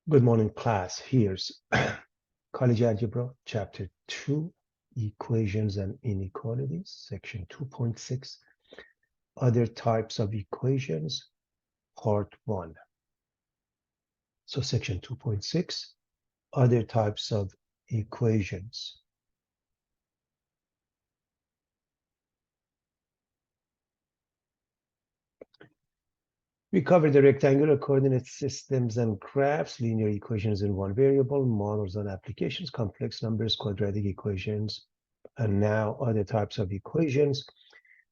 Good morning, class. Here's College Algebra, Chapter 2, Equations and Inequalities, Section 2.6, Other Types of Equations, Part 1. So Section 2.6, Other Types of Equations. We covered the rectangular coordinate systems and graphs, linear equations in one variable, models and applications, complex numbers, quadratic equations, and now other types of equations.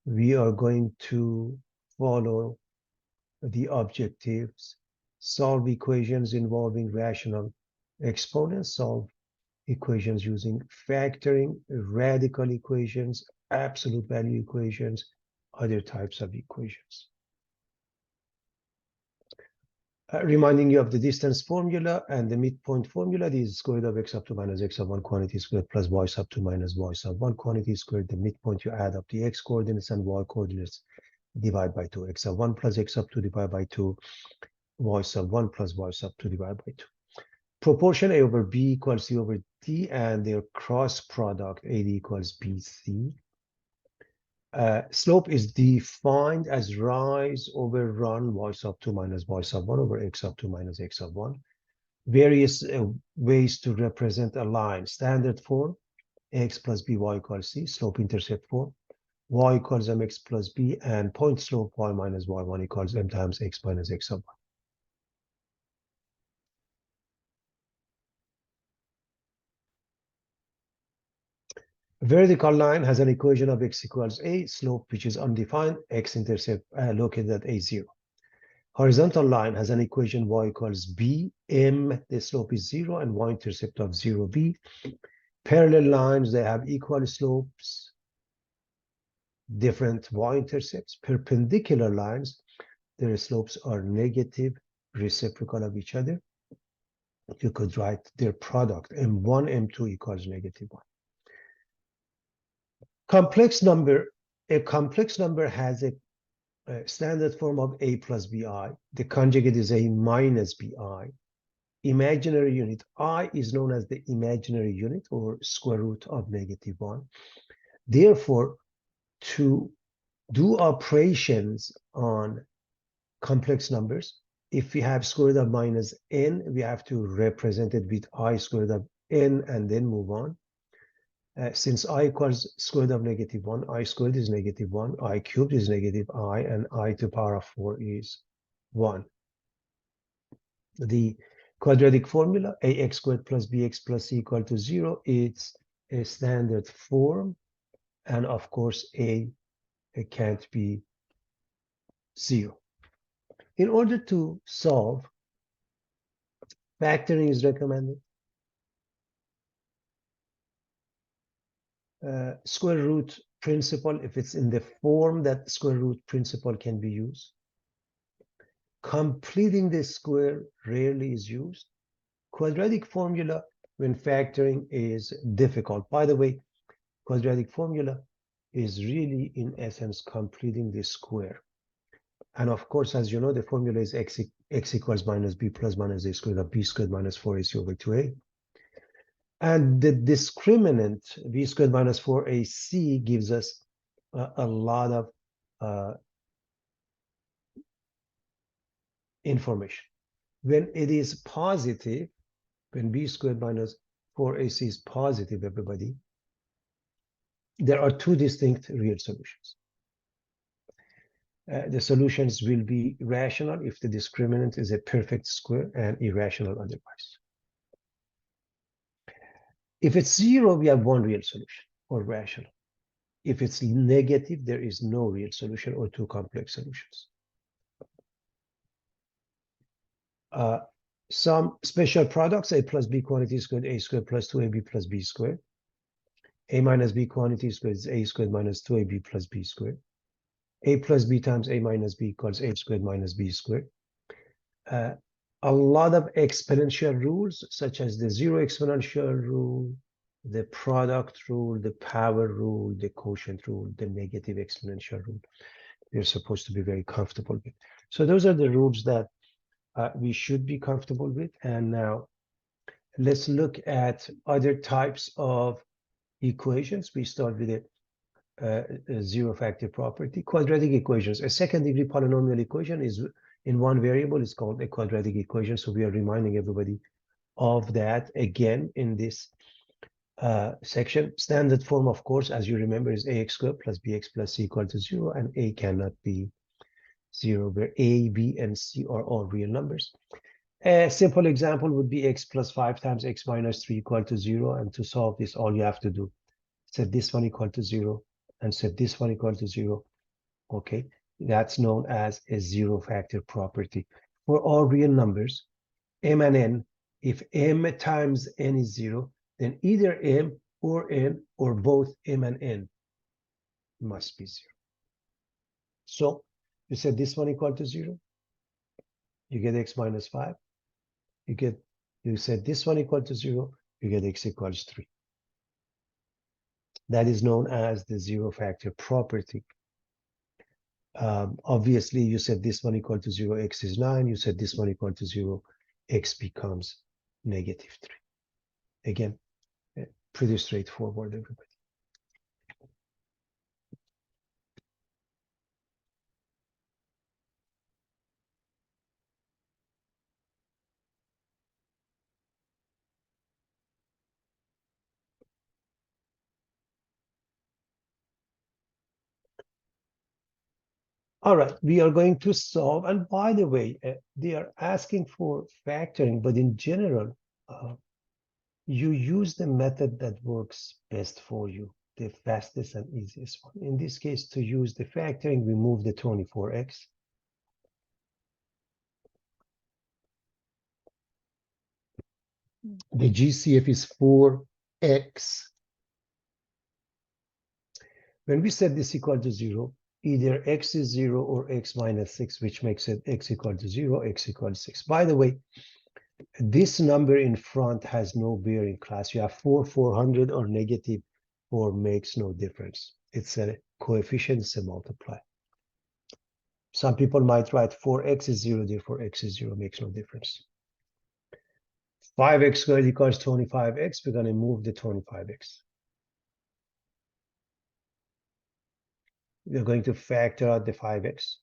We are going to follow the objectives, solve equations involving rational exponents, solve equations using factoring, radical equations, absolute value equations, other types of equations. Reminding you of the distance formula and the midpoint formula. This is square root of x up to minus x of 1 quantity squared plus y sub 2 minus y sub 1 quantity squared. The midpoint, you add up the x coordinates and y coordinates, divide by 2. X sub 1 plus x sub 2 divided by 2. Y sub 1 plus y sub 2 divided by 2. Proportion A over B equals C over D, and their cross product AD equals BC. Slope is defined as rise over run y sub 2 minus y sub 1 over x sub 2 minus x sub 1. Various ways to represent a line. Standard form, x plus by equals c. Slope intercept form, y equals mx plus b, and point slope y minus y1 equals m times x minus x sub 1. Vertical line has an equation of x equals a, slope which is undefined, x-intercept located at a0. Horizontal line has an equation y equals b, m, the slope is 0, and y-intercept of 0, b. Parallel lines, they have equal slopes, different y-intercepts. Perpendicular lines, their slopes are negative, reciprocal of each other. You could write their product, m1, m2 equals negative 1. Complex number, a complex number has a standard form of a plus bi. The conjugate is a minus bi. Imaginary unit, I is known as the imaginary unit or square root of negative 1. Therefore, to do operations on complex numbers, if we have square root of minus n, we have to represent it with I square root of n and then move on. Since I equals square root of negative 1, I squared is negative 1, I cubed is negative I, and I to the power of 4 is 1. The quadratic formula, ax squared plus bx plus c equal to 0, it's a standard form, and of course it can't be 0. In order to solve, factoring is recommended. Square root principle, if it's in the form that square root principle can be used. Completing the square rarely is used. Quadratic formula when factoring is difficult. By the way, quadratic formula is really, in essence, completing the square. And of course, as you know, the formula is x equals minus b plus minus a squared of b squared minus 4ac over 2a. And the discriminant, b squared minus 4ac, gives us a lot of information. When it is positive, when b squared minus 4ac is positive, everybody, there are two distinct real solutions. The solutions will be rational if the discriminant is a perfect square and irrational otherwise. If it's 0, we have one real solution, or rational. If it's negative, there is no real solution or two complex solutions. Some special products, a plus b quantity squared, a squared plus 2ab plus b squared. A minus b quantity squared is a squared minus 2ab plus b squared. A plus b times a minus b equals a squared minus b squared. A lot of exponential rules, such as the zero exponential rule, the product rule, the power rule, the quotient rule, the negative exponential rule, you're supposed to be very comfortable with. So those are the rules that we should be comfortable with. And now let's look at other types of equations. We start with a zero factor property. Quadratic equations. A second degree polynomial equation is in one variable. It's called a quadratic equation. So we are reminding everybody of that again in this section. Standard form, of course, as you remember, is ax squared plus bx plus c equal to 0, and a cannot be 0, where a, b, and c are all real numbers. A simple example would be x plus 5 times x minus 3 equal to 0. And to solve this, all you have to do, set this one equal to 0 and set this one equal to 0. Okay, that's known as a zero factor property. For all real numbers, m and n, if m times n is 0, then either m or n or both m and n must be 0. So you set this one equal to 0, you get x minus 5. You set this one equal to 0, you get x equals 3. That is known as the zero factor property. Obviously, you set this one equal to 0, x is 9. You set this one equal to 0, x becomes negative 3. Again, pretty straightforward, everybody. All right, we are going to solve. And by the way, they are asking for factoring, but in general, you use the method that works best for you, the fastest and easiest one. In this case, to use the factoring, we move the 24x. The GCF is 4x. When we set this equal to 0, either x is 0 or x minus 6, which makes it x equal to 0, x equals 6. By the way, this number in front has no bearing, class. You have 400 or negative 4 makes no difference. It's a coefficient, it's a multiply. Some people might write 4x is 0, therefore x is 0, makes no difference. 5x squared equals 25x. We're going to move the 25x. We're going to factor out the 5x.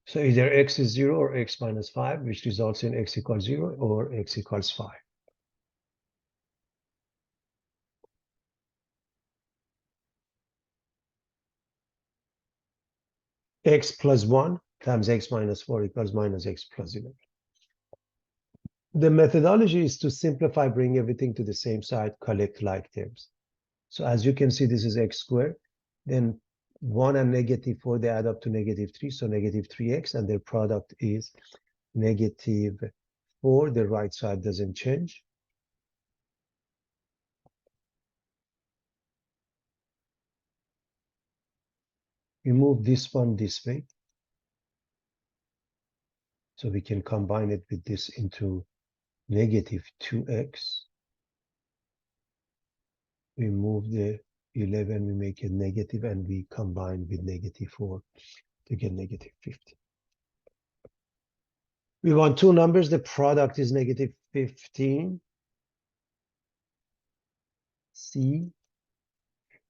So either x is 0 or x minus 5, which results in x equals 0 or x equals 5. X plus 1 times x minus 4 equals minus x plus 11. The methodology is to simplify, bring everything to the same side, collect like terms. So as you can see, this is x squared. Then 1 and negative 4, they add up to negative 3. So negative 3x, and their product is negative 4. The right side doesn't change. We move this one this way. So we can combine it with this into negative 2x. We move the 11, we make it negative, and we combine with negative 4 to get negative 50. We want two numbers. The product is negative 15, C,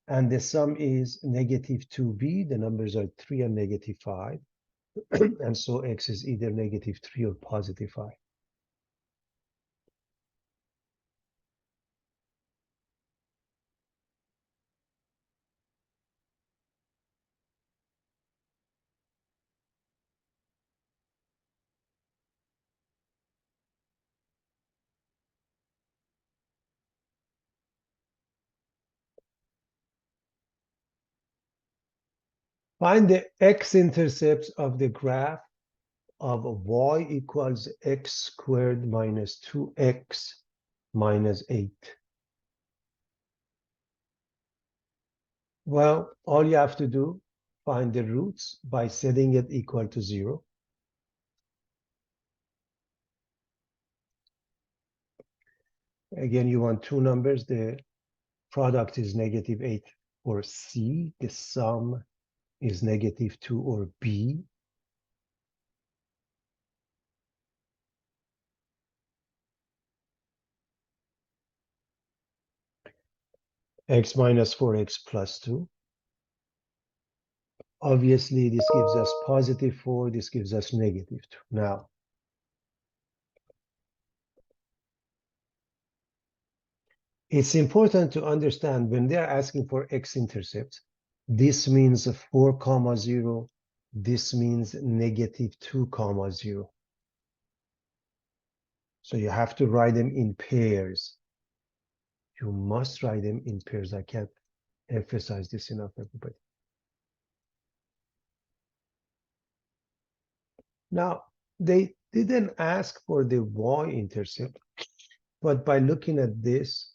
and the sum is negative 2b. The numbers are 3 and negative 5. And so x is either negative 3 or positive 5. Find the x-intercepts of the graph of y equals x squared minus 2x minus 8. Well, all you have to do, find the roots by setting it equal to 0. Again, you want two numbers. The product is negative 8 or C. The sum is negative 2 or B. x minus 4x plus 2. Obviously, this gives us positive 4, this gives us negative 2. Now, it's important to understand when they're asking for x-intercept, this means 4 comma 0, this means negative 2 comma 0. So you have to write them in pairs. You must write them in pairs. I can't emphasize this enough, everybody. Now, they didn't ask for the y-intercept, but by looking at this,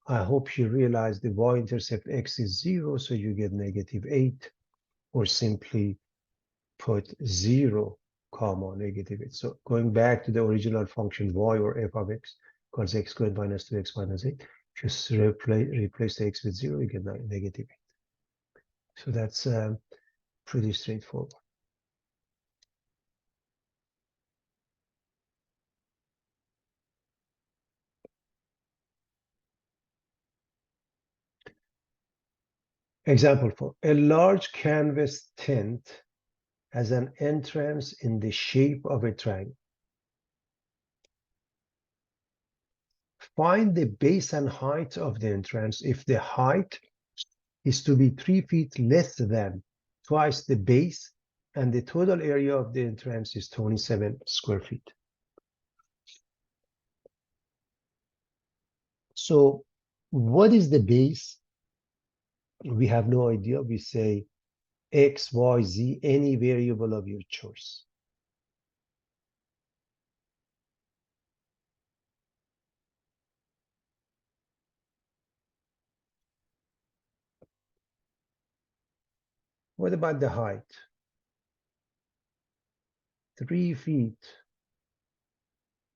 I hope you realize the y-intercept x is 0, so you get negative 8, or simply put 0, comma, negative 8. So going back to the original function y, or f of x, equals x squared minus 2x minus 8, just replace the x with 0, you get negative 8. So that's pretty straightforward. Example 4. A large canvas tent has an entrance in the shape of a triangle. Find the base and height of the entrance if the height is to be 3 feet less than twice the base, and the total area of the entrance is 27 square feet. So what is the base? We have no idea. We say x, y, z, any variable of your choice. What about the height? 3 feet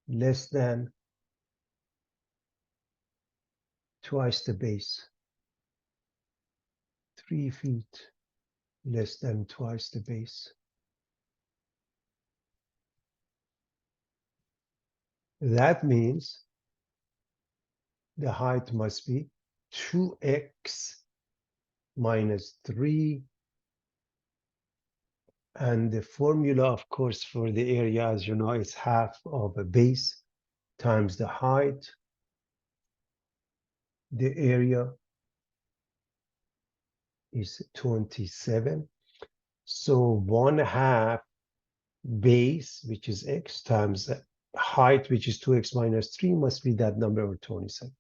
less than twice the base. 3 feet less than twice the base. That means the height must be 2x minus 3. And the formula, of course, for the area, as you know, is half of a base times the height. The area is 27. So 1/2 base, which is x, times the height, which is 2x minus 3, must be that number of 27.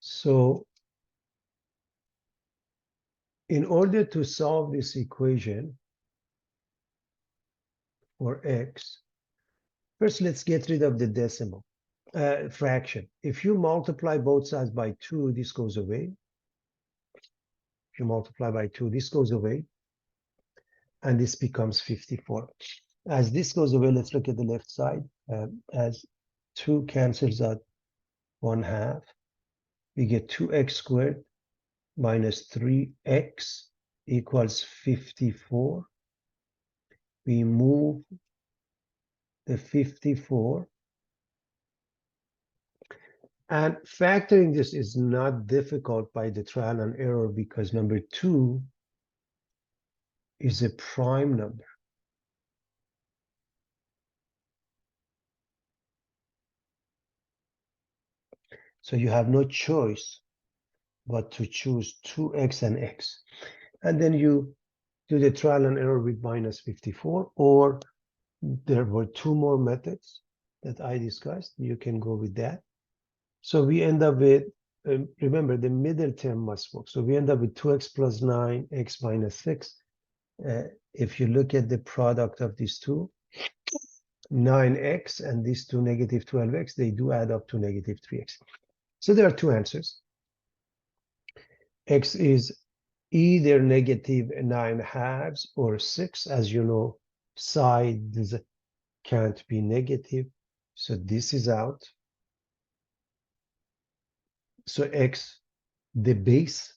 So in order to solve this equation for x, first let's get rid of the decimal fraction. If you multiply both sides by 2, this goes away. If you multiply by 2, this goes away, and this becomes 54. As this goes away, let's look at the left side. As 2 cancels out 1/2, we get 2x squared minus 3x equals 54. We move the 54. And factoring this is not difficult by the trial and error, because number 2 is a prime number. So you have no choice but to choose 2x and x. And then you do the trial and error with minus 54, or there were 2 more methods that I discussed. You can go with that. So we end up with, remember, the middle term must work. So we end up with 2x plus 9, x minus 6. If you look at the product of these two, 9x and these two negative 12x, they do add up to negative 3x. So there are 2 answers. X is either negative 9/2 or 6. As you know, sides can't be negative. So this is out. So x, the base,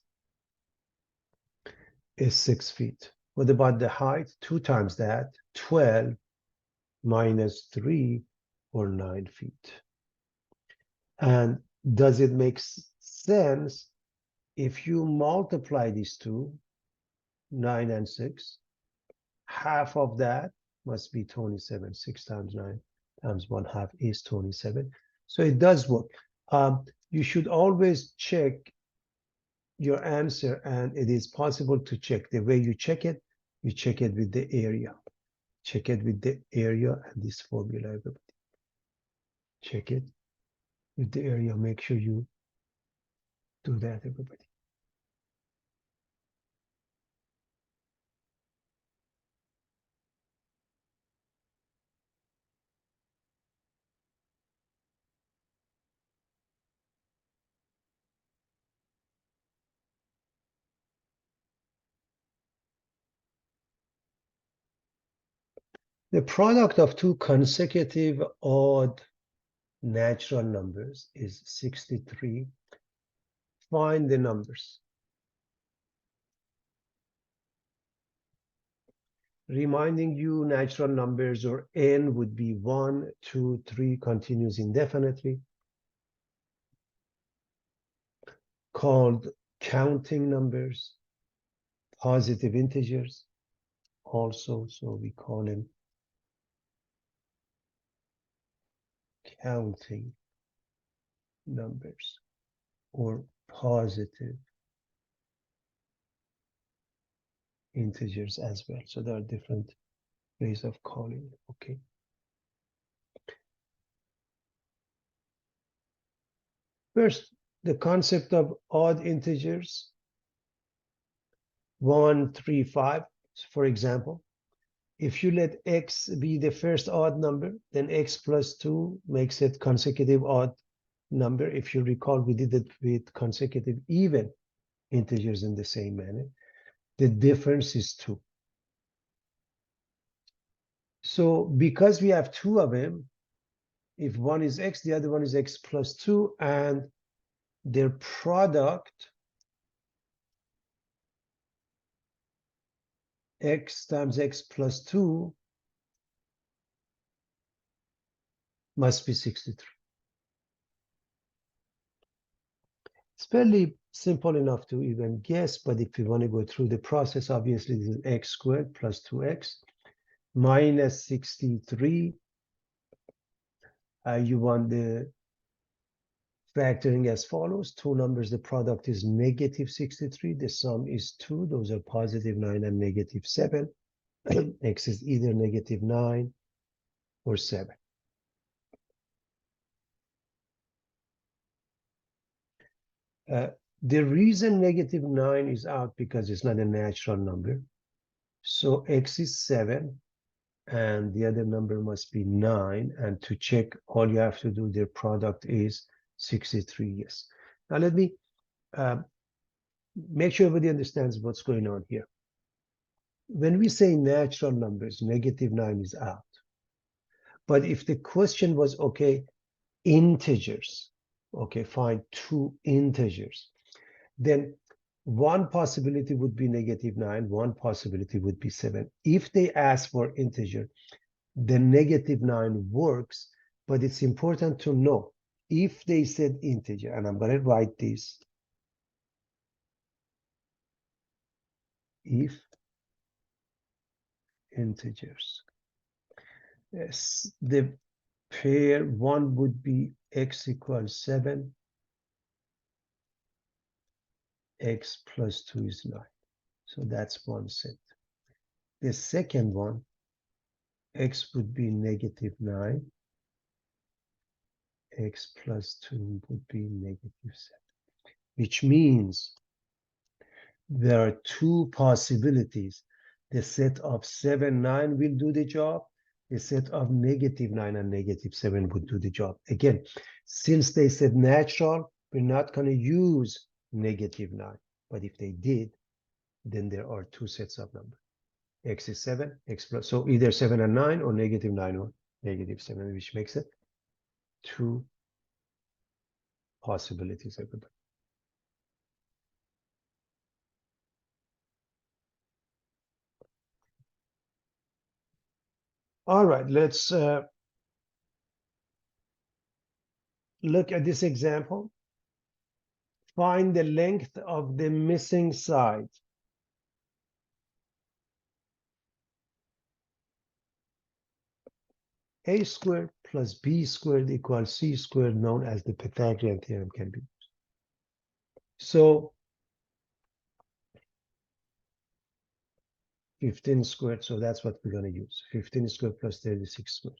is 6 feet. What about the height? 2 times that. 12 minus 3 or 9 feet. And does it make sense if you multiply these two, 9 and 6, half of that must be 27. 6 times 9 times 1/2 is 27. So it does work. You should always check your answer, and it is possible to check. The way you check it with the area. Check it with the area and this formula, everybody. Check it with the area. Make sure you do that, everybody. The product of two consecutive odd natural numbers is 63. Find the numbers. Reminding you, natural numbers, or n, would be 1, 2, 3, continues indefinitely, called counting numbers, positive integers also, so we call them counting numbers or positive integers as well. So there are different ways of calling it, okay? First, the concept of odd integers, 1, 3, 5, for example. If you let x be the first odd number, then x plus 2 makes it consecutive odd number. If you recall, we did it with consecutive even integers in the same manner. The difference is 2. So because we have two of them, if one is x, the other one is x plus 2, and their product, x times x plus 2, must be 63. It's fairly simple enough to even guess, but if you want to go through the process, obviously this is x squared plus 2x minus 63. You want the factoring as follows. Two numbers, the product is negative 63. The sum is 2. Those are positive 9 and negative 7. X is either negative 9 or 7. The reason negative 9 is out because it's not a natural number. So x is 7, and the other number must be 9. And to check, all you have to do, their product is 63, yes. Now let me make sure everybody understands what's going on here. When we say natural numbers, negative 9 is out. But if the question was, okay, integers, okay, find two integers, then one possibility would be negative 9, one possibility would be 7. If they ask for integer, the negative 9 works, but it's important to know, if they said integer, and I'm going to write this, if integers, yes, the pair one would be x equals 7, x plus 2 is 9. So that's one set. The second one, x would be negative 9, x plus 2 would be negative 7, which means there are two possibilities. The set of 7, 9 will do the job. The set of negative 9 and negative 7 would do the job. Again, since they said natural, we're not going to use negative 9. But if they did, then there are two sets of numbers. X is 7, x plus, so either 7 and 9 or negative 9 or negative 7, which makes it two possibilities, everybody. All right, let's look at this example. Find the length of the missing side. A squared plus B squared equals C squared, known as the Pythagorean theorem, can be used. So 15 squared, so that's what we're going to use. 15 squared plus 36 squared.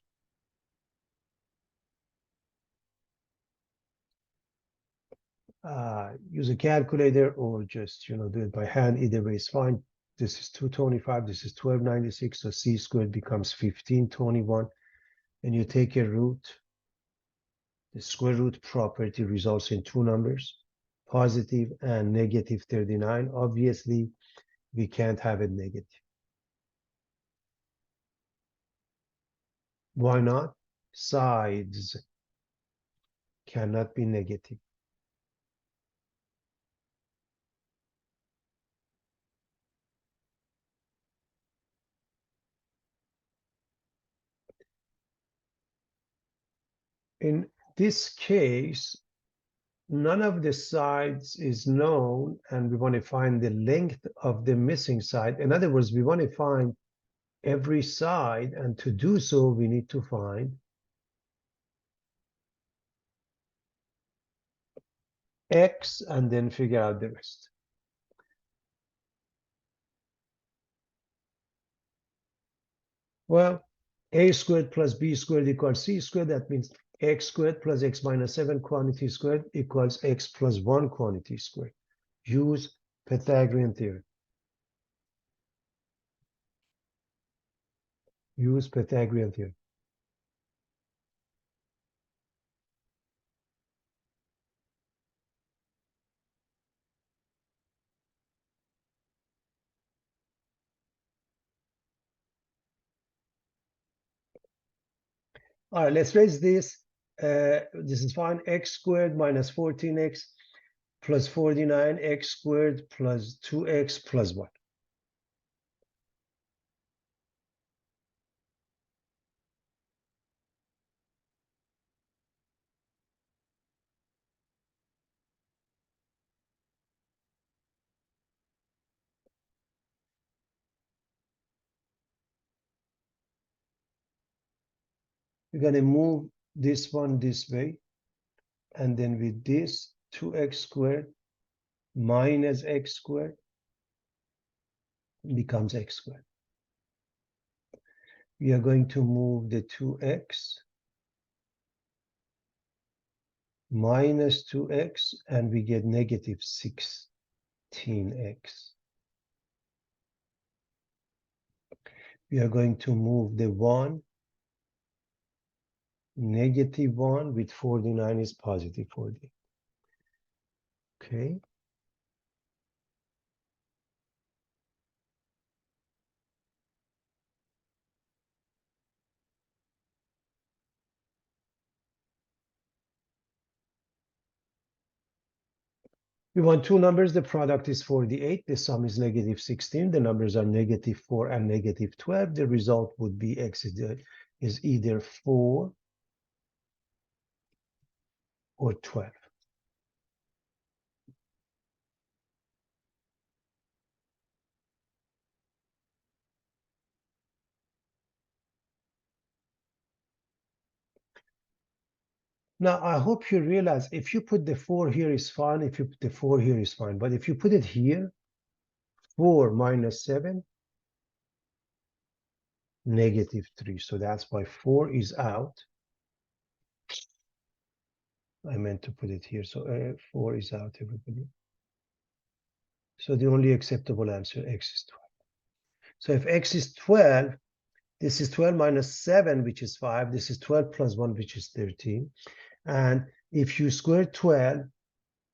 Use a calculator or just, do it by hand. Either way is fine. This is 225, this is 1296, so C squared becomes 1521. And you take a root. The square root property results in two numbers, positive and negative 39. Obviously, we can't have it negative. Why not? Sides cannot be negative. In this case, none of the sides is known, and we want to find the length of the missing side. In other words, we want to find every side, and to do so, we need to find x and then figure out the rest. Well, a squared plus b squared equals c squared. That means x squared plus x minus 7 quantity squared equals x plus 1 quantity squared. Use Pythagorean theorem. Use Pythagorean theorem. All right, let's raise this. This is fine. X squared minus 14x plus 49, x squared plus 2x plus 1. We're going to move this one this way. And then with this, 2x squared minus x squared becomes x squared. We are going to move the 2x minus 2x, and we get negative 16x. We are going to move the 1, negative 1 with 49 is positive 40. Okay. We want two numbers. The product is 48. The sum is negative 16. The numbers are negative 4 and negative 12. The result would be x is either 4 or 12. Now, I hope you realize if you put the 4 here is fine. If you put the 4 here is fine. But if you put it here, 4 minus 7, negative 3. So that's why 4 is out. I meant to put it here. So 4 is out, everybody. So the only acceptable answer, x is 12. So if x is 12, this is 12 minus 7, which is 5. This is 12 plus 1, which is 13. And if you square 12,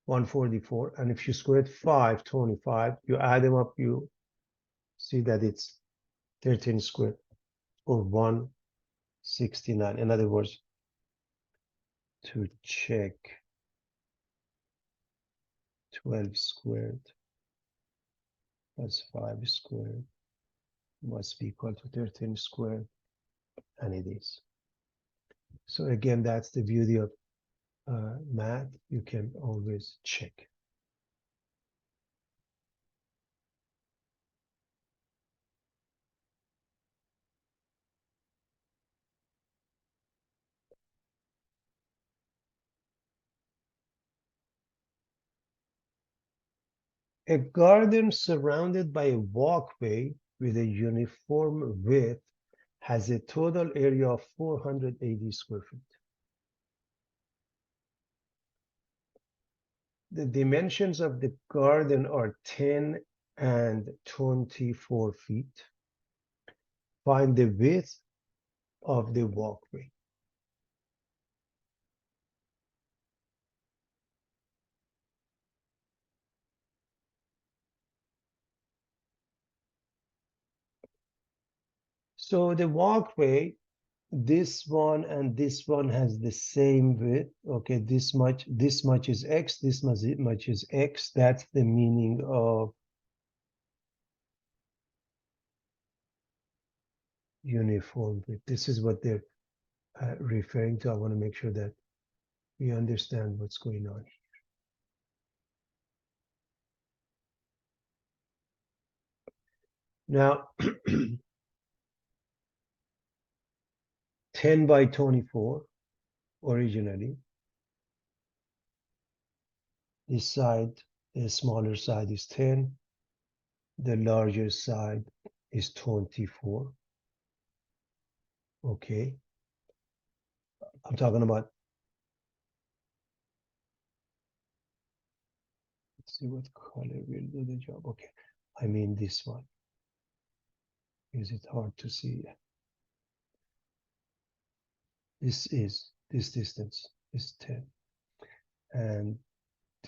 144. And if you square 5, 25, you add them up, you see that it's 13 squared or 169. In other words, to check 12 squared plus 5 squared must be equal to 13 squared and it is. So again, that's the beauty of math. You can always check. A garden surrounded by a walkway with a uniform width has a total area of 480 square feet. The dimensions of the garden are 10 and 24 feet. Find the width of the walkway. So the walkway, this one and this one has the same width. Okay, this much is x, this much is x. That's the meaning of uniform width. This is what they're referring to. I want to make sure that we understand what's going on. Now, 10 by 24 originally. This side, the smaller side is 10. The larger side is 24. Okay. I'm talking about, let's see what color will do the job. Okay. I mean this one. Is it hard to see? This distance is 10. And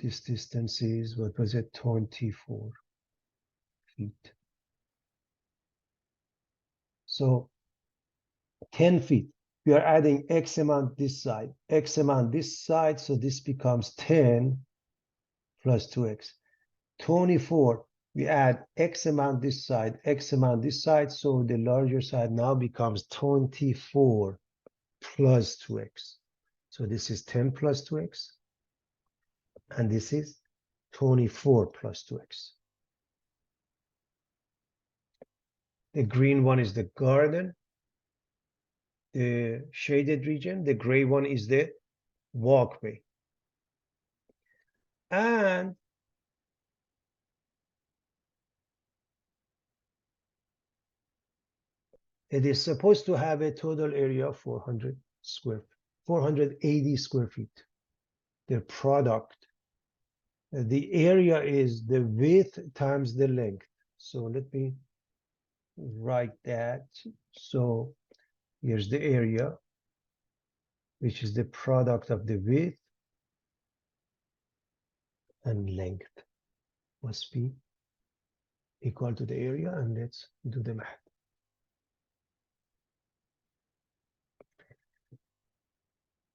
this distance is, what was it, 24 feet. So 10 feet. We are adding X amount this side, X amount this side, so this becomes 10 plus 2X. 24, we add X amount this side, X amount this side, so the larger side now becomes 24 plus 2X. So this is 10 plus 2X, and this is 24 plus 2X. The green one is the garden, the shaded region. The gray one is the walkway. And it is supposed to have a total area of 480 square feet. The product, the area is the width times the length. So let me write that. So here's the area, which is the product of the width and length must be equal to the area, and let's do the math.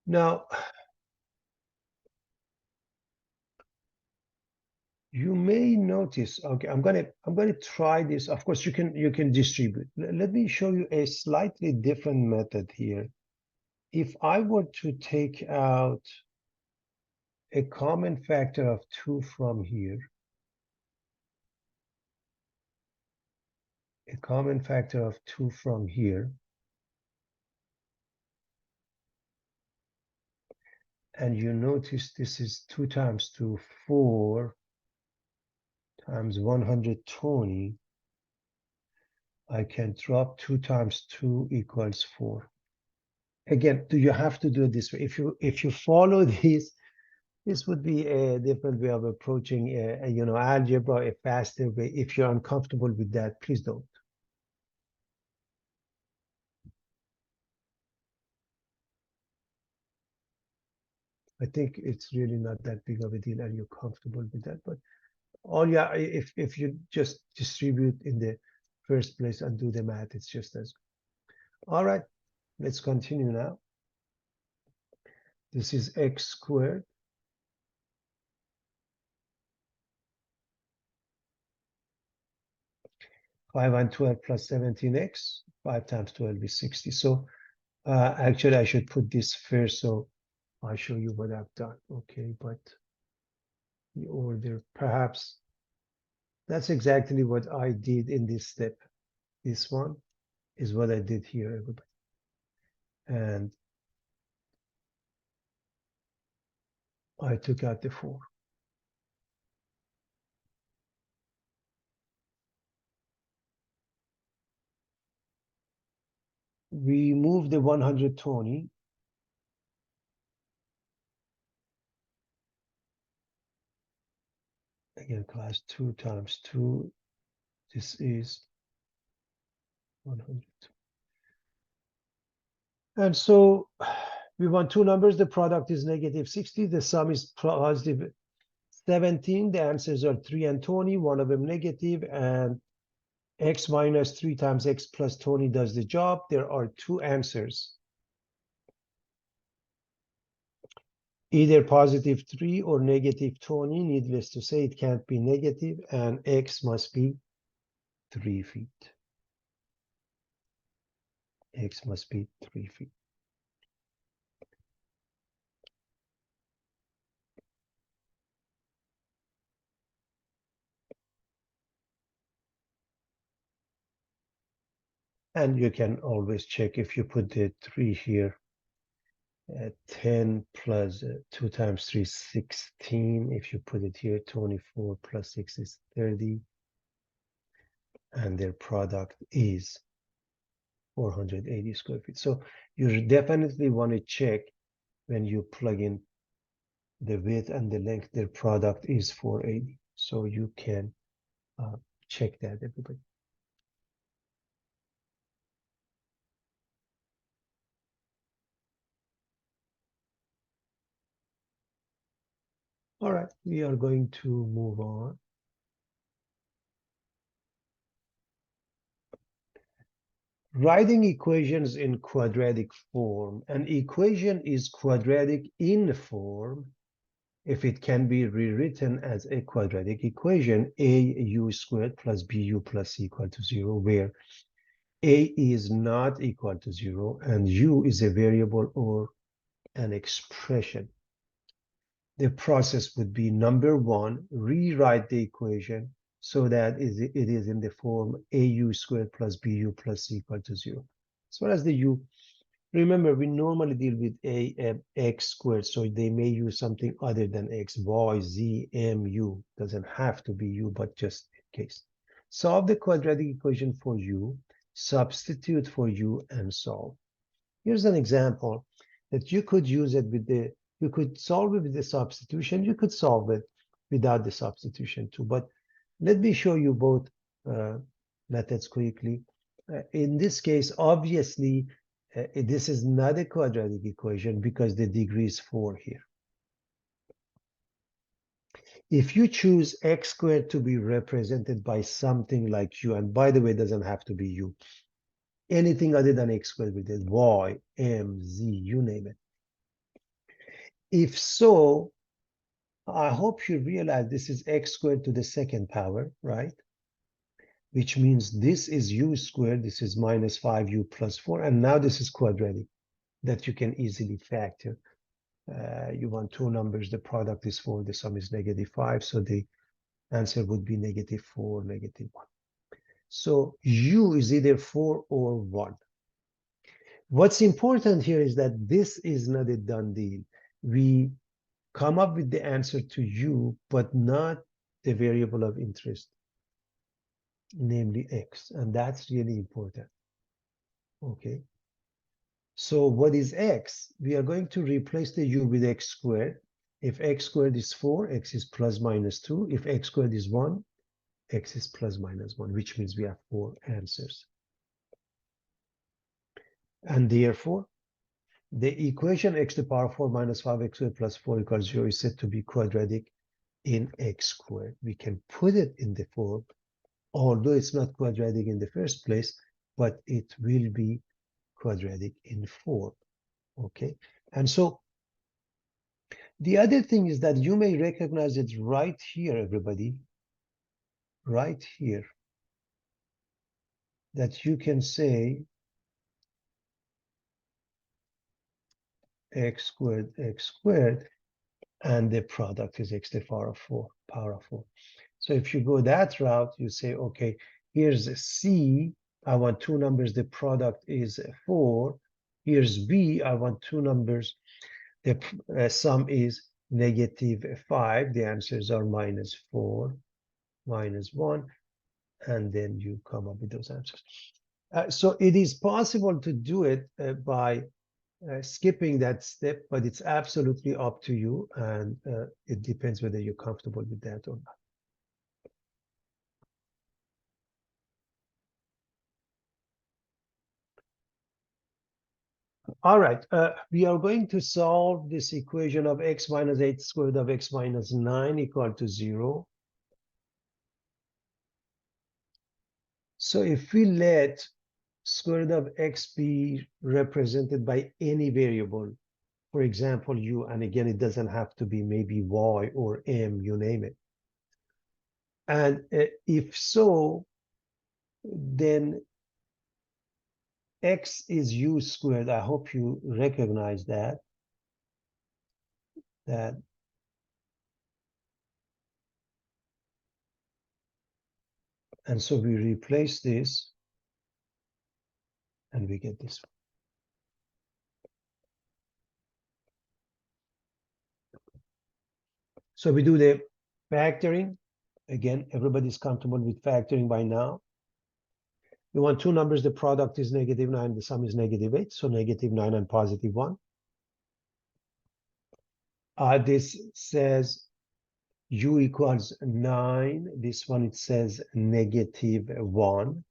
Now, you may notice, okay, I'm gonna try this. Of course, you can distribute. Let me show you a slightly different method here. If I were to take out a common factor of 2 from here, a common factor of 2 from here, and you notice this is 2 times 2, 4 times 120. I can drop 2 times 2 equals 4. Again, do you have to do it this way? If you follow this would be a different way of approaching algebra, a faster way. If you're uncomfortable with that, please don't. I think it's really not that big of a deal, and you're comfortable with that. But if you just distribute in the first place and do the math, it's just as good. All right, let's continue now. This is x squared. 5 and 12 plus 17x. 5 times 12 is 60. So actually, I should put this first, so I'll show you what I've done. Okay, but the order, perhaps that's exactly what I did in this step. This one is what I did here, everybody. And I took out the 4. We moved the 120. Again, class 2 times 2. This is 100. And so we want two numbers. The product is negative 60. The sum is positive 17. The answers are 3 and 20. One of them negative, and x minus 3 times x plus 20 does the job. There are two answers, either positive 3 or negative 20. Needless to say, it can't be negative, and x must be 3 feet. X must be 3 feet. And you can always check if you put the 3 here. 10 plus 2 times 3 is 16. If you put it here, 24 plus 6 is 30. And their product is 480 square feet. So you definitely want to check when you plug in the width and the length, their product is 480. So you can check that, everybody. All right, we are going to move on. Writing equations in quadratic form. An equation is quadratic in form if it can be rewritten as a quadratic equation, au squared plus bu plus c equal to 0, where a is not equal to 0 and u is a variable or an expression. The process would be, number one, rewrite the equation so that it is in the form au squared plus bu plus c equal to 0. As far as the u, remember, we normally deal with x squared, so they may use something other than x, y, z, m, u. Doesn't have to be u, but just in case. Solve the quadratic equation for u, substitute for u, and solve. Here's an example that you could use it with the, you could solve it with the substitution, you could solve it without the substitution too. But let me show you both methods quickly. In this case, obviously, this is not a quadratic equation because the degree is 4 here. If you choose x squared to be represented by something like u, and by the way, it doesn't have to be u, anything other than x squared with it, y, m, z, you name it. If so, I hope you realize this is x squared to the second power, right? Which means this is u squared, this is minus 5u plus 4, and now this is quadratic that you can easily factor. You want two numbers, the product is 4, the sum is negative 5, so the answer would be negative 4, negative 1. So u is either 4 or 1. What's important here is that this is not a done deal. We come up with the answer to u, but not the variable of interest, namely x, and that's really important. Okay. So what is x? We are going to replace the u with x squared. If x squared is 4, x is plus minus 2. If x squared is 1, x is plus minus 1, which means we have 4 answers. And therefore, the equation x to the power 4 minus 5x squared plus 4 equals 0 is said to be quadratic in x squared. We can put it in the form, although it's not quadratic in the first place, but it will be quadratic in form. Okay, and so the other thing is that you may recognize it right here, everybody, right here. that you can say x squared, and the product is x to the power of 4. So if you go that route, you say, okay, here's C, I want two numbers, the product is 4. Here's B, I want two numbers, the sum is -5. The answers are -4, -1, and then you come up with those answers. So it is possible to do it by skipping that step, but it's absolutely up to you, and it depends whether you're comfortable with that or not. All right, we are going to solve this equation of x minus 8 squared root of x minus 9 equal to 0. So if we let square root of x be represented by any variable, for example, u, and again, it doesn't have to be maybe y or m, you name it. And if so, then x is u squared. I hope you recognize that. And so we replace this, and we get this one. So we do the factoring. Again, everybody's comfortable with factoring by now. We want two numbers, the product is -9, the sum is -8, so -9 and +1. This says u equals 9. This one, it says -1.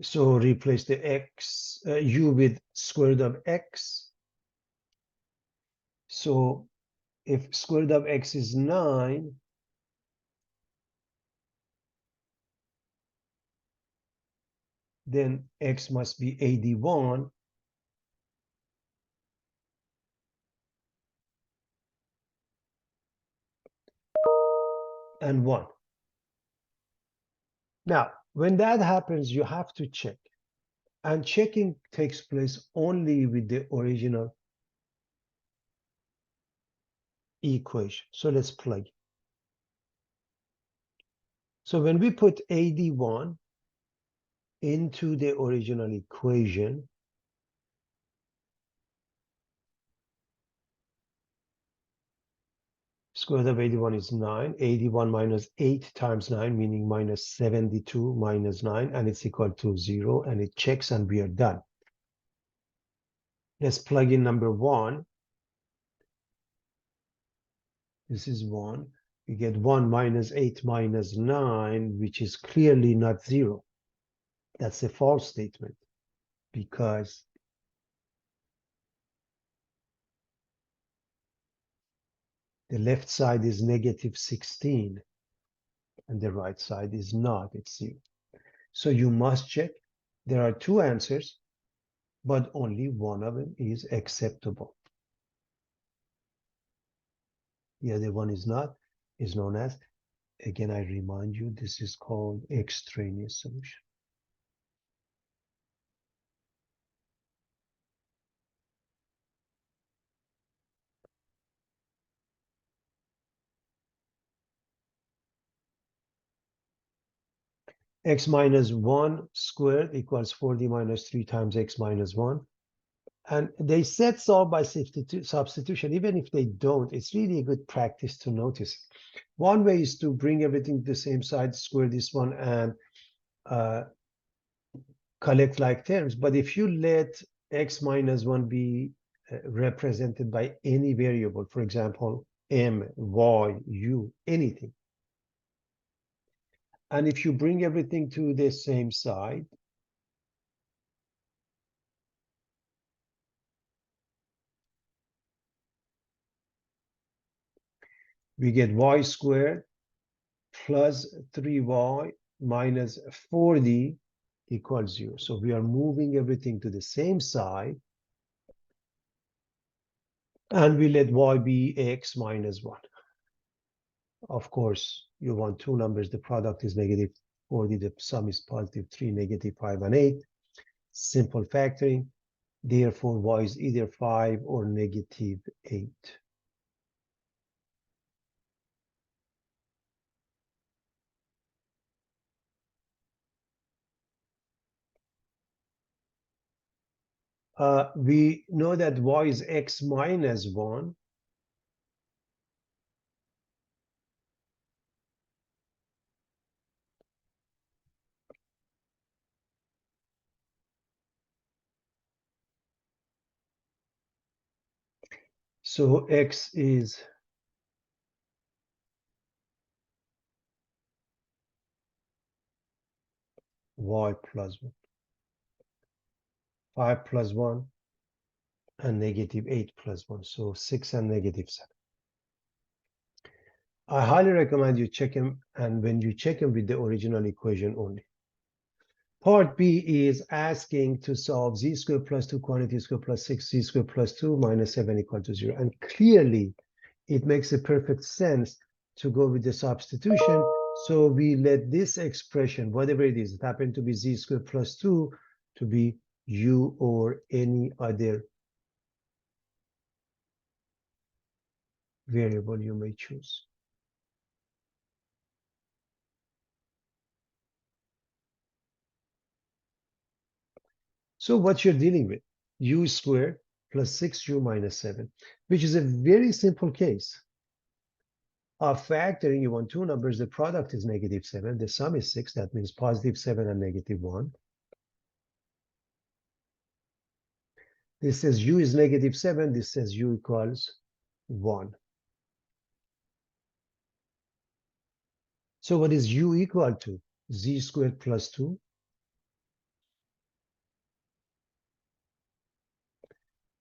So replace the x, u with square root of x. So if square root of x is 9, then x must be 81. And 1. Now, when that happens, you have to check. And checking takes place only with the original equation. So let's plug. So when we put 81 into the original equation, square root of 81 is 9. 81 minus 8 times 9, meaning -72 minus 9, and it's equal to 0, and it checks, and we are done. Let's plug in number 1. This is 1. We get 1 minus 8 minus 9, which is clearly not 0. That's a false statement, because the left side is -16 and the right side is not, it's 0. So you must check. There are two answers, but only one of them is acceptable. The other one is not, is known as, again, I remind you, this is called extraneous solution. X minus 1 squared equals 4d minus 3 times x minus 1. And they said solve by substitution. Even if they don't, it's really a good practice to notice. One way is to bring everything to the same side, square this one, and collect like terms. But if you let x minus 1 be represented by any variable, for example, m, y, u, anything, and if you bring everything to the same side, we get y squared plus 3y minus 4d equals 0. So we are moving everything to the same side, and we let y be x minus 1. Of course, you want two numbers, the product is negative 40, the sum is positive 3, negative 5, and 8. Simple factoring. Therefore, y is either 5 or negative 8. We know that y is x minus 1. So x is y plus 1, 5 plus 1, and negative 8 plus 1. So 6 and negative 7. I highly recommend you check them, and when you check them with the original equation only. Part B is asking to solve z squared plus 2 quantity squared plus 6 z squared plus 2 minus 7 equal to 0. And clearly, it makes a perfect sense to go with the substitution. So we let this expression, whatever it is, it happened to be z squared plus 2, to be u or any other variable you may choose. So what you're dealing with, u squared plus 6u minus 7, which is a very simple case. Of factoring, you want two numbers, the product is negative 7, the sum is 6, that means positive 7 and negative 1. This says u is negative 7, this says u equals 1. So what is u equal to? Z squared plus 2.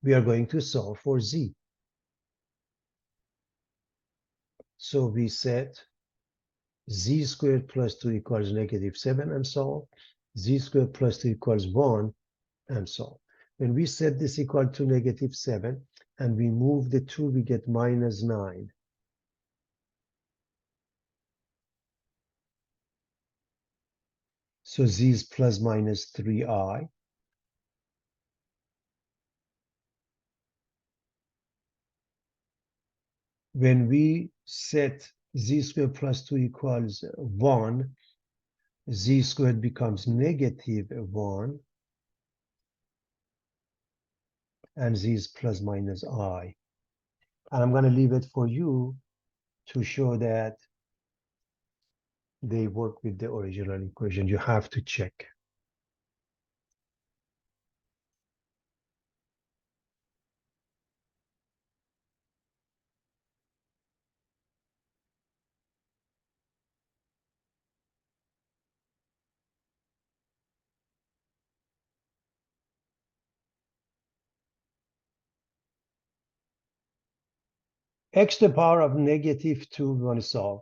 We are going to solve for z. So we set z squared plus 2 equals negative 7 and solve. Z squared plus 2 equals 1 and solve. When we set this equal to negative 7 and we move the 2, we get minus 9. So z is plus minus 3i. When we set z squared plus 2 equals 1, z squared becomes negative 1, and z is plus minus I. And I'm going to leave it for you to show that they work with the original equation. You have to check. X to the power of negative 2, we want to solve,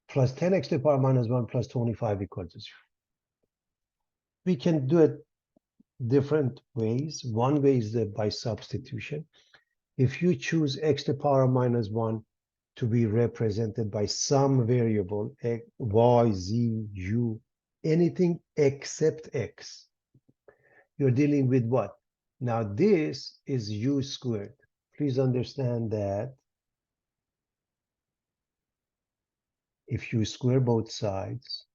plus 10x to the power minus 1 plus 25 equals to 0. We can do it different ways. One way is by substitution. If you choose x to the power minus 1 to be represented by some variable, x, y, z, u, anything except x, you're dealing with what? Now this is u squared. Please understand that if you square both sides,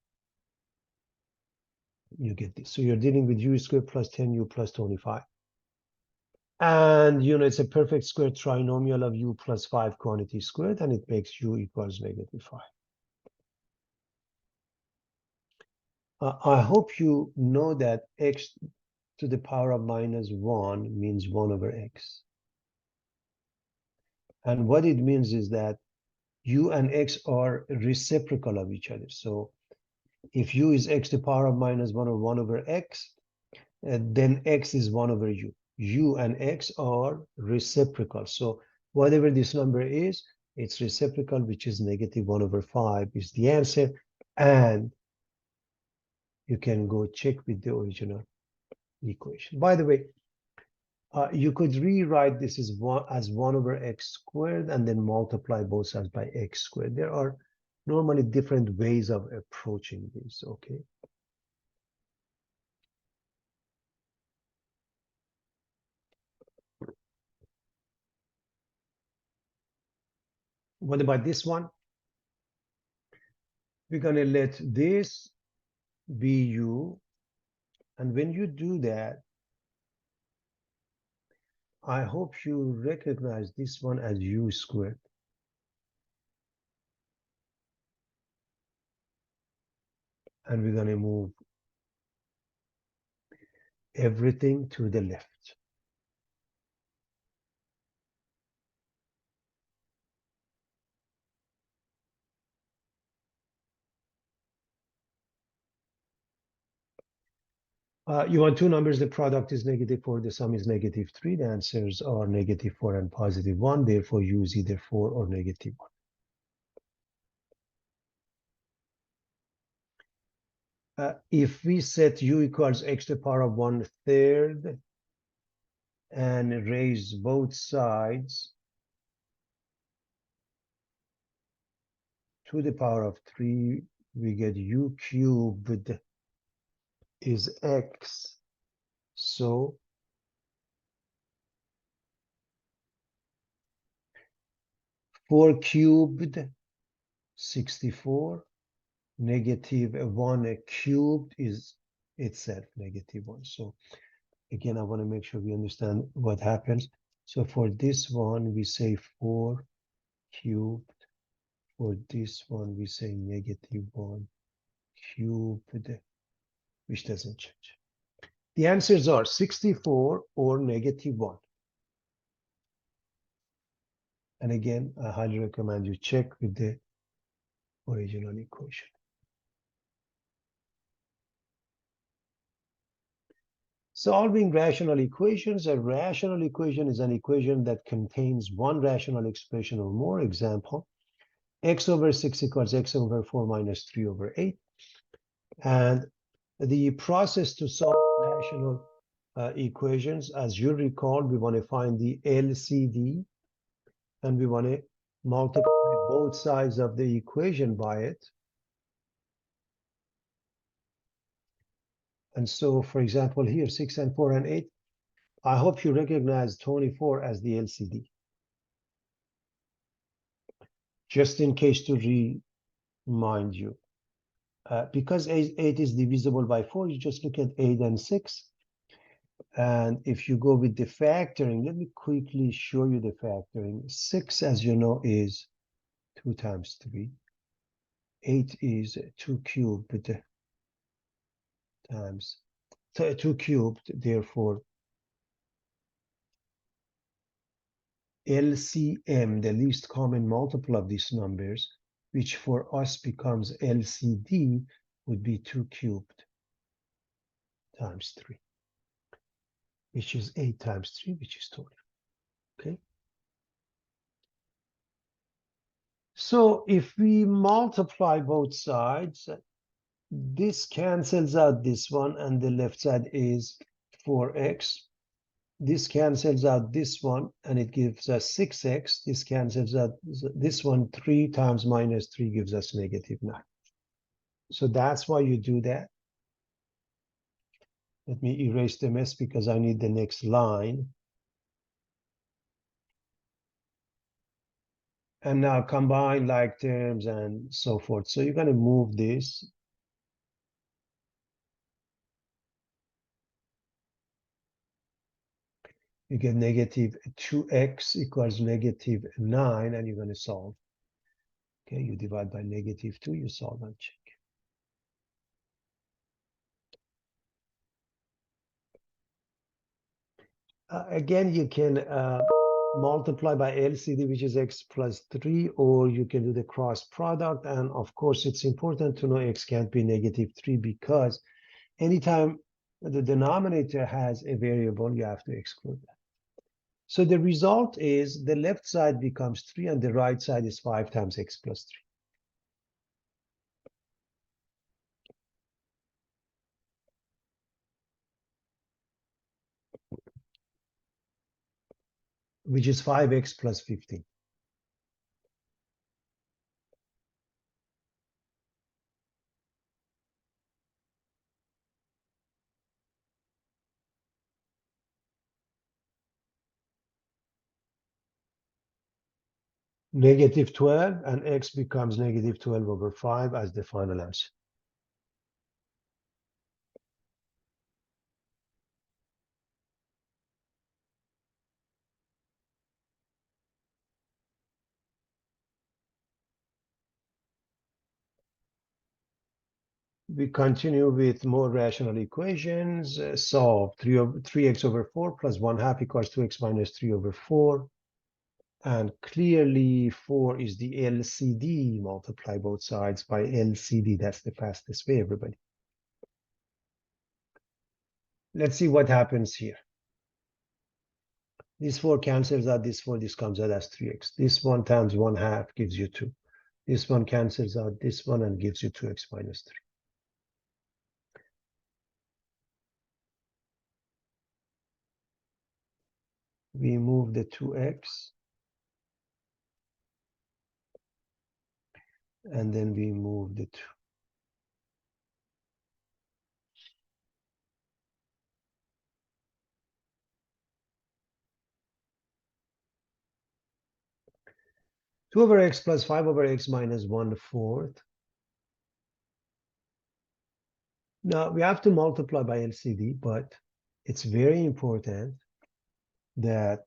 you get this. So you're dealing with u squared plus 10u plus 25. And it's a perfect square trinomial of u plus 5 quantity squared, and it makes u equals negative 5. I hope you know that x to the power of minus 1 means 1 over x. And what it means is that u and x are reciprocal of each other. So if u is x to the power of minus 1 or 1 over x, then x is 1 over u. U and x are reciprocal. So whatever this number is, it's reciprocal, which is negative 1 over 5 is the answer. And you can go check with the original equation. By the way, you could rewrite this as 1 over x squared and then multiply both sides by x squared. There are normally different ways of approaching this, okay? What about this one? We're going to let this be u, and when you do that, I hope you recognize this one as u squared. And we're going to move everything to the left. You want two numbers, the product is -4, the sum is -3. The answers are -4 and +1. Therefore, use either 4 or -1. If we set u equals x to the power of 1/3 and raise both sides to the power of 3, we get u cubed is x. So 4 cubed, 64. -1 cubed is itself -1. So again, I want to make sure we understand what happens. So for this one, we say 4 cubed. For this one, we say -1 cubed, which doesn't change. The answers are 64 or -1. And again, I highly recommend you check with the original equation. Solving rational equations. A rational equation is an equation that contains one rational expression or more. Example, x over 6 equals x over 4 minus 3 over 8. And the process to solve rational equations, as you recall, we want to find the LCD, and we want to multiply both sides of the equation by it. And so, for example, here, 6 and 4 and 8, I hope you recognize 24 as the LCD. Just in case to remind you. Because 8 is divisible by 4, you just look at 8 and 6. And if you go with the factoring, let me quickly show you the factoring. 6, as you know, is 2 times 3. 8 is 2 cubed times 2 cubed, therefore LCM, the least common multiple of these numbers, which for us becomes LCD, would be 2 cubed times 3, which is 8 times 3, which is 20. Okay. So if we multiply both sides, this cancels out this one, and the left side is 4x. This cancels out this one, and it gives us 6x. This cancels out this one. 3 times -3 gives us -9. So that's why you do that. Let me erase the mess because I need the next line. And now combine like terms and so forth. So you're going to move this. You get -2x equals -9, and you're going to solve. Okay, you divide by -2, you solve and check. Again, you can multiply by LCD, which is x plus 3, or you can do the cross product. And of course, it's important to know x can't be -3, because anytime the denominator has a variable, you have to exclude that. So the result is the left side becomes 3, and the right side is 5 times x plus 3. Which is 5x plus 15. negative 12, and x becomes negative 12 over 5 as the final answer. We continue with more rational equations. Solve 3x over 4 plus 1 half equals 2x minus 3 over 4. And clearly 4 is the LCD. Multiply both sides by LCD. That's the fastest way, everybody. Let's see what happens here. This 4 cancels out this 4. This comes out as 3x. This 1 times 1 half gives you 2. This one cancels out this one and gives you 2x minus 3. We move the 2x. And then we move the 2. Two over x plus 5 over x minus 1/4. Now we have to multiply by LCD, but it's very important that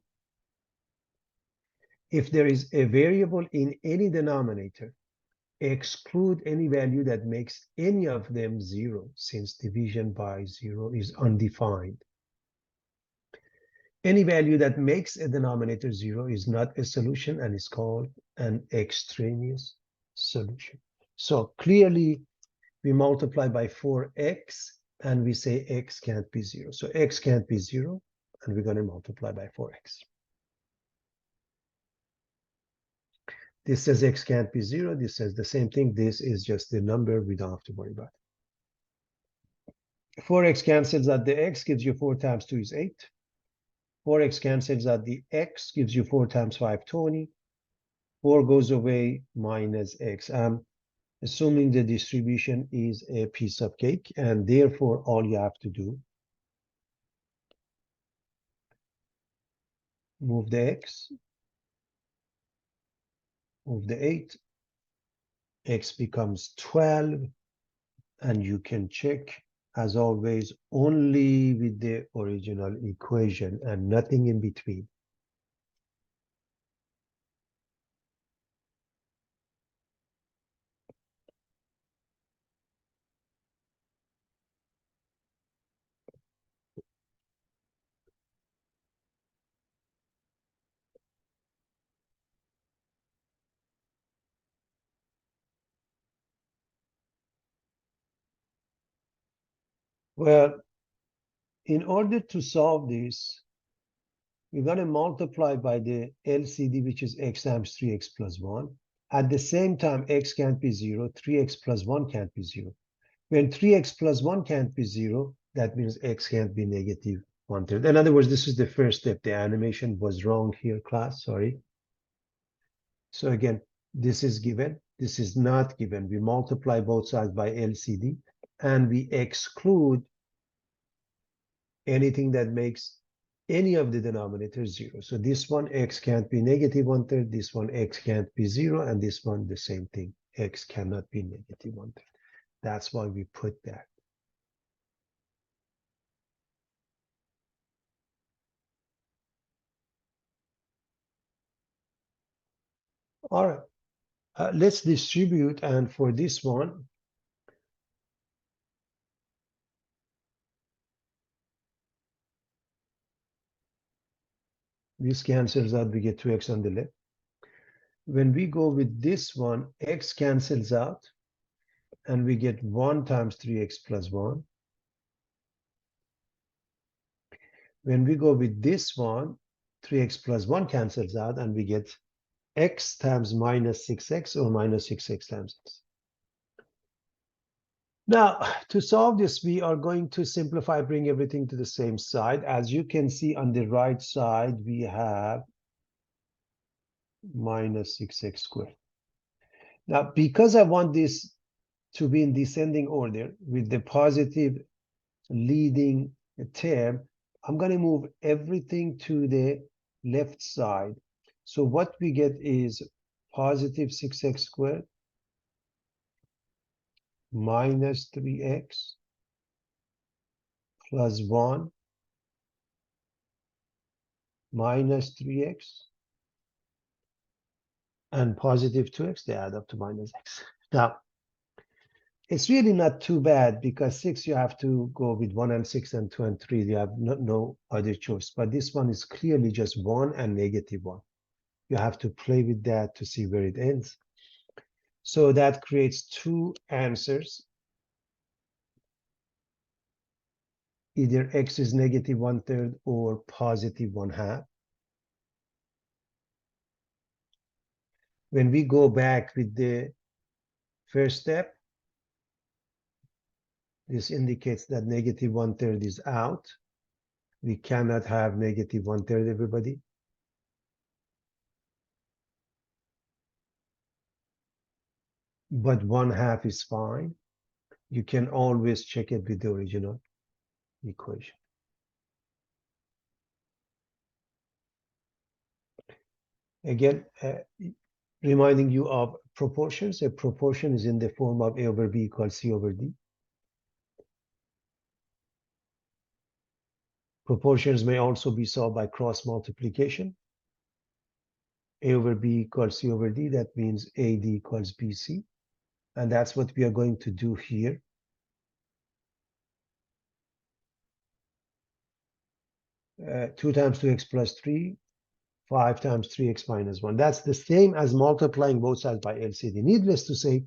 if there is a variable in any denominator, exclude any value that makes any of them 0, since division by 0 is undefined. Any value that makes a denominator 0 is not a solution and is called an extraneous solution. So clearly, we multiply by 4x and we say x can't be 0. So x can't be 0, and we're going to multiply by 4x. This says x can't be 0. This says the same thing. This is just the number we don't have to worry about. 4x cancels out the x, gives you 4 times 2 is 8. 4x cancels out the x, gives you 4 times 5, 20. 4 goes away, minus x. I'm assuming the distribution is a piece of cake, and therefore all you have to do, move the x, move the 8, x becomes 12, and you can check, as always, only with the original equation and nothing in between. Well, in order to solve this, we're going to multiply by the LCD, which is x times 3x plus 1. At the same time, x can't be 0. 3x plus 1 can't be 0. When 3x plus 1 can't be 0, that means x can't be negative 1/3. In other words, this is the first step. The animation was wrong here, class. Sorry. So again, this is given. This is not given. We multiply both sides by LCD, and we exclude anything that makes any of the denominators 0. So this one, x can't be negative 1/3. This one, x can't be 0. And this one, the same thing. X cannot be negative 1/3. That's why we put that. All right. Let's distribute. And for this one, this cancels out. We get 2x on the left. When we go with this one, x cancels out. And we get 1 times 3x plus 1. When we go with this one, 3x plus 1 cancels out, and we get x times minus 6x or minus 6x times x. Now, to solve this, we are going to simplify, bring everything to the same side. As you can see on the right side, we have minus 6x squared. Now, because I want this to be in descending order with the positive leading term, I'm going to move everything to the left side. So what we get is positive 6x squared minus 3x plus 1 minus 3x and positive 2x, they add up to minus x. Now, it's really not too bad because 6 you have to go with 1 and 6 and 2 and 3. You have no other choice. But this one is clearly just 1 and negative 1. You have to play with that to see where it ends. So that creates two answers. Either x is negative 1/3 or positive 1/2. When we go back with the first step, this indicates that negative 1/3 is out. We cannot have negative 1/3, everybody. But 1/2 is fine. You can always check it with the original equation. Again, reminding you of proportions. A proportion is in the form of A over B equals C over D. Proportions may also be solved by cross multiplication. A over B equals C over D. That means AD equals BC. And that's what we are going to do here. Two times 2x plus 3, 5 times 3x minus 1. That's the same as multiplying both sides by LCD. Needless to say,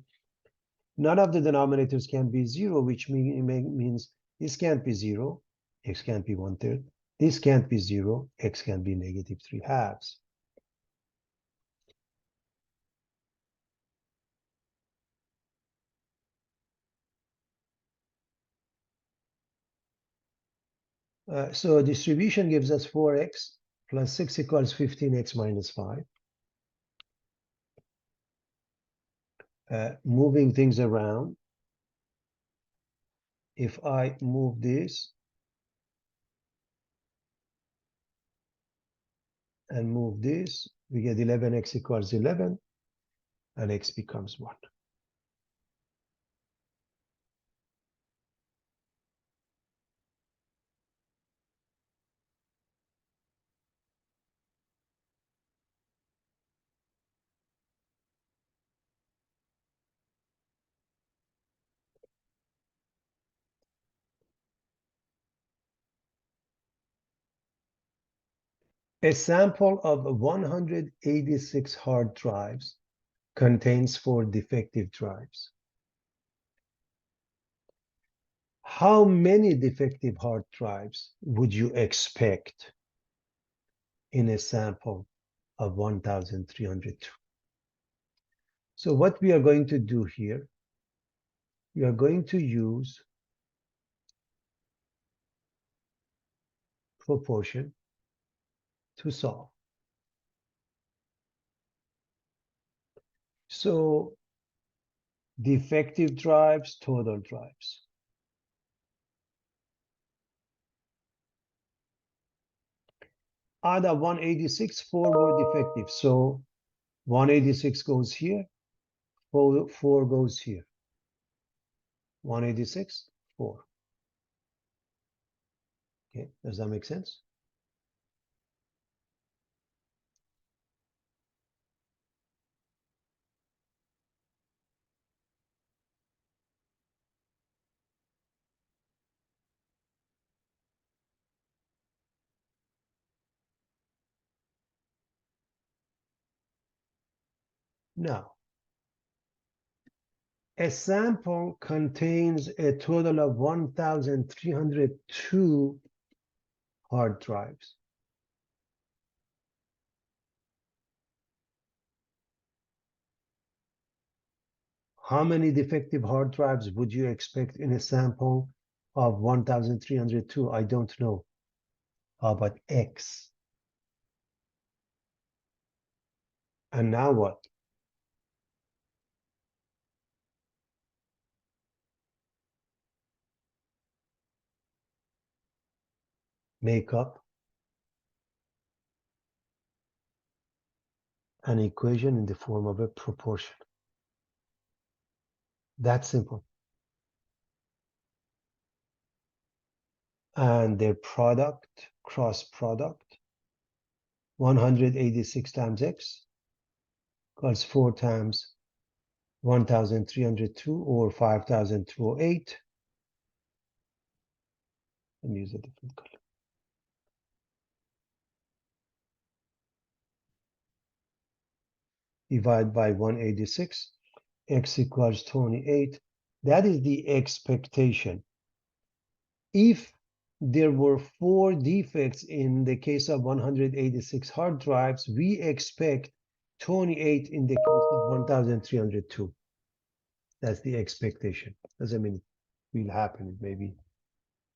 none of the denominators can be 0, which means this can't be 0, x can't be 1/3. This can't be 0, x can be negative 3/2. So distribution gives us 4x plus 6 equals 15x minus 5. Moving things around, if I move this and move this, we get 11x equals 11, and x becomes 1. A sample of 186 hard drives contains 4 defective drives. How many defective hard drives would you expect in a sample of 1,302? So what we are going to do here, we are going to use proportion to solve. So defective drives, total drives. Out of 186, 4 were defective. So 186 goes here, 4 goes here. 186, 4. Okay, does that make sense? Now, a sample contains a total of 1,302 hard drives. How many defective hard drives would you expect in a sample of 1,302? I don't know. How about X? And now what? Make up an equation in the form of a proportion. That's simple. And their product, cross product, 186 times x equals 4 times 1,302 or 5,208. Let me use a different color. Divide by 186, x equals 28. That is the expectation. If there were 4 defects in the case of 186 hard drives, we expect 28 in the case of 1,302. That's the expectation. Doesn't mean it will happen. It may be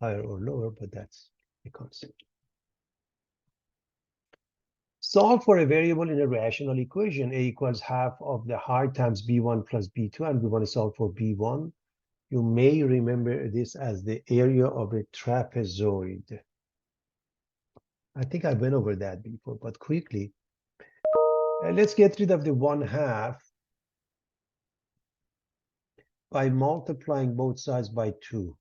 higher or lower, but that's the concept. Solve for a variable in a rational equation. A equals half of the height times b1 plus b2, and we want to solve for b1. You may remember this as the area of a trapezoid. I think I went over that before, but quickly. Let's get rid of the 1/2 by multiplying both sides by 2.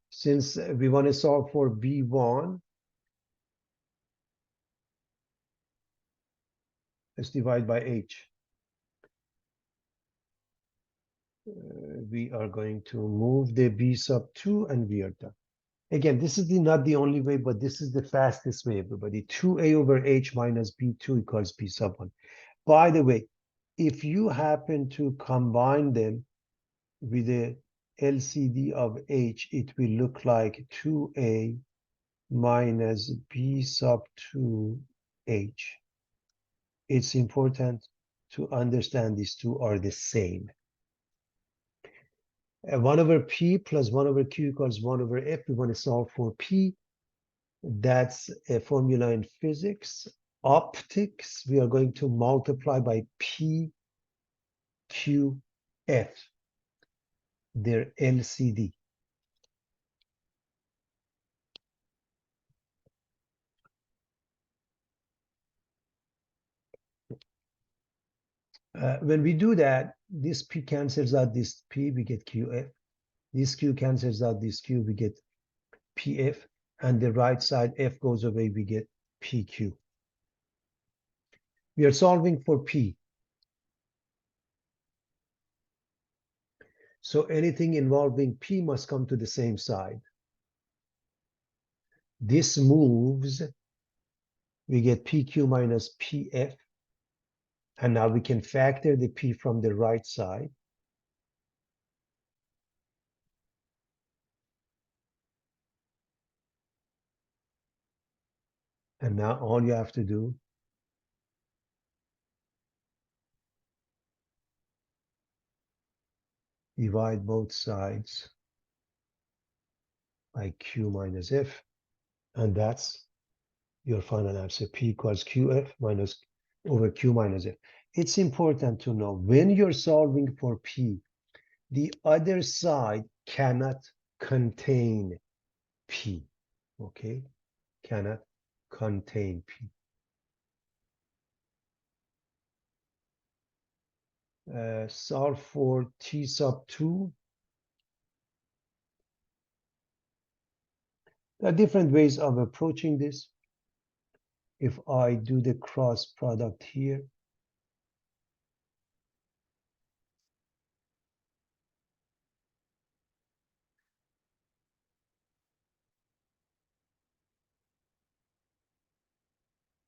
Since we want to solve for b1, let's divide by h. We are going to move the b sub 2 and we are done. Again, this is not the only way, but this is the fastest way, everybody. 2a over h minus b2 equals b sub 1. By the way, if you happen to combine them with the LCD of h, it will look like 2a minus b sub 2h. It's important to understand these two are the same. 1 over p plus 1 over q equals 1 over f. We want to solve for p. That's a formula in physics. Optics, we are going to multiply by p, q, f, their LCD. When we do that, this p cancels out this p, we get qf. This q cancels out this q, we get pf. And the right side, f goes away, we get pq. We are solving for p. So anything involving p must come to the same side. This moves, we get pq minus pf. And now we can factor the p from the right side. And now all you have to do divide both sides by q minus f. And that's your final answer. P equals qf minus over q minus f. It's important to know when you're solving for p, the other side cannot contain p. Okay? Cannot contain p. Solve for t sub 2. There are different ways of approaching this. If I do the cross product here,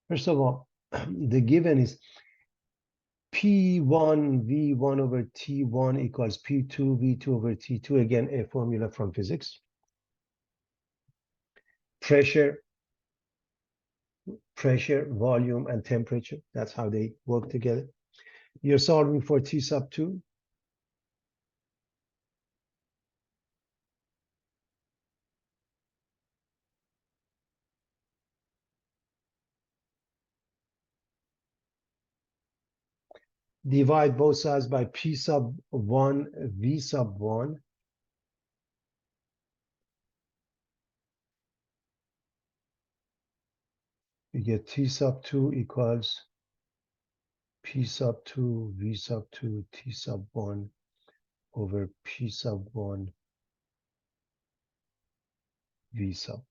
first of all, the given is P1 V1 over T1 equals P2 V2 over T2. Again, a formula from physics. Pressure, volume, and temperature. That's how they work together. You're solving for T sub 2. Divide both sides by P sub 1, V sub 1. we get T sub 2 equals P sub 2, V sub 2, T sub 1 over P sub 1, V sub